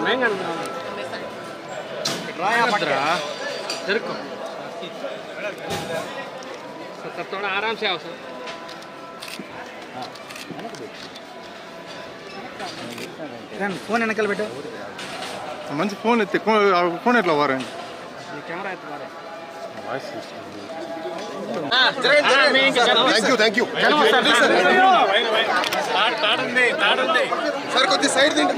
महंगा तेरे को तब थोड़ा आराम से आओ सर फोन వెనకాల పెట్టు మంచి ఫోన్ ఎత్తి ఫోన్ ఎట్లా వారే కెమెరా ఎత్తు వారే వాయిస్ సిస్టమ్ థ్యాంక్ యూ తాడుంది సార్ కొద్ది సైడ్ తిండి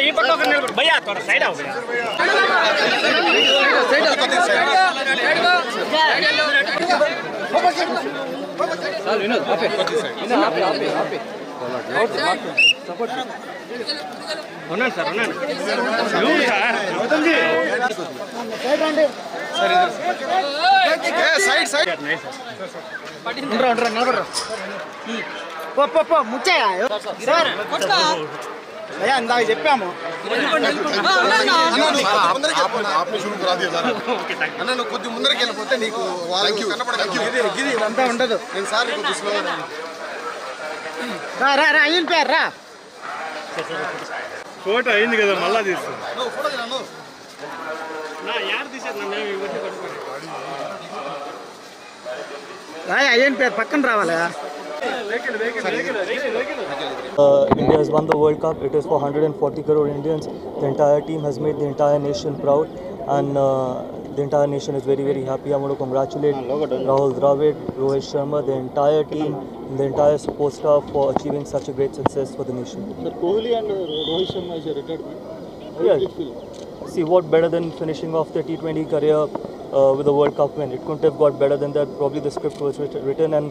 ఈ పక్క భయ్యా సైడ్ అవు ఉన్నాను సార్ ఉన్నాను ముచ్చయ్యా భయ్యా ఇందాక చెప్పాము కొద్ది ముందరికి వెళ్ళిపోతే నీకు గిది ఇదంతా ఉండదు నేను సార్ నీకు స్లో రా రా రా అయ్యిన పేరు రా ఫోటో అయింది కదా మళ్ళా తీస్తాను ఫోటో తిన్నాను యారు తీసారు నన్ను రా అయ్యిన పేరు పక్కన రావాలి India has won the World Cup. It is for 140 crore Indians. The entire team has made the entire nation proud, and the entire nation is very, very happy. I want to congratulate Rahul Dravid, Rohit Sharma, the entire team, and the entire support staff for achieving such a great success for the nation. Sir, Kohli and Rohit Sharma is a retired. How Yeah. did it feel? See, what better than finishing off the T20 career with a World Cup win? It couldn't have got better than that. Probably the script was written, and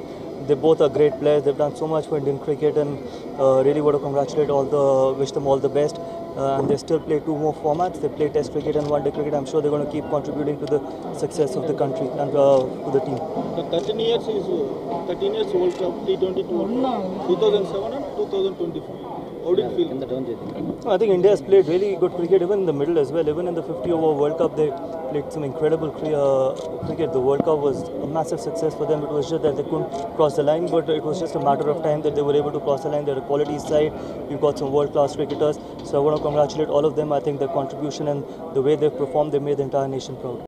they both are great players. They've done so much for Indian cricket, and really want to congratulate wish them all the best. And they still play 2 more formats. They play Test cricket and One Day cricket. I'm sure they're going to keep contributing to the success of the country and to the team. The 13 years World Cup, T20 World Cup, 2007 and 2024. How did it feel? I think India has played really good cricket even in the middle as well. Even in the 50-over World Cup, they played some incredible cricket. The World Cup was a massive success for them. It was just that they couldn't cross the line, but it was just a matter of time that they were able to cross the line. They're a quality side. You've got some world-class cricketers. So I want to congratulate all of them. I think their contribution and the way they've performed, they made the entire nation proud.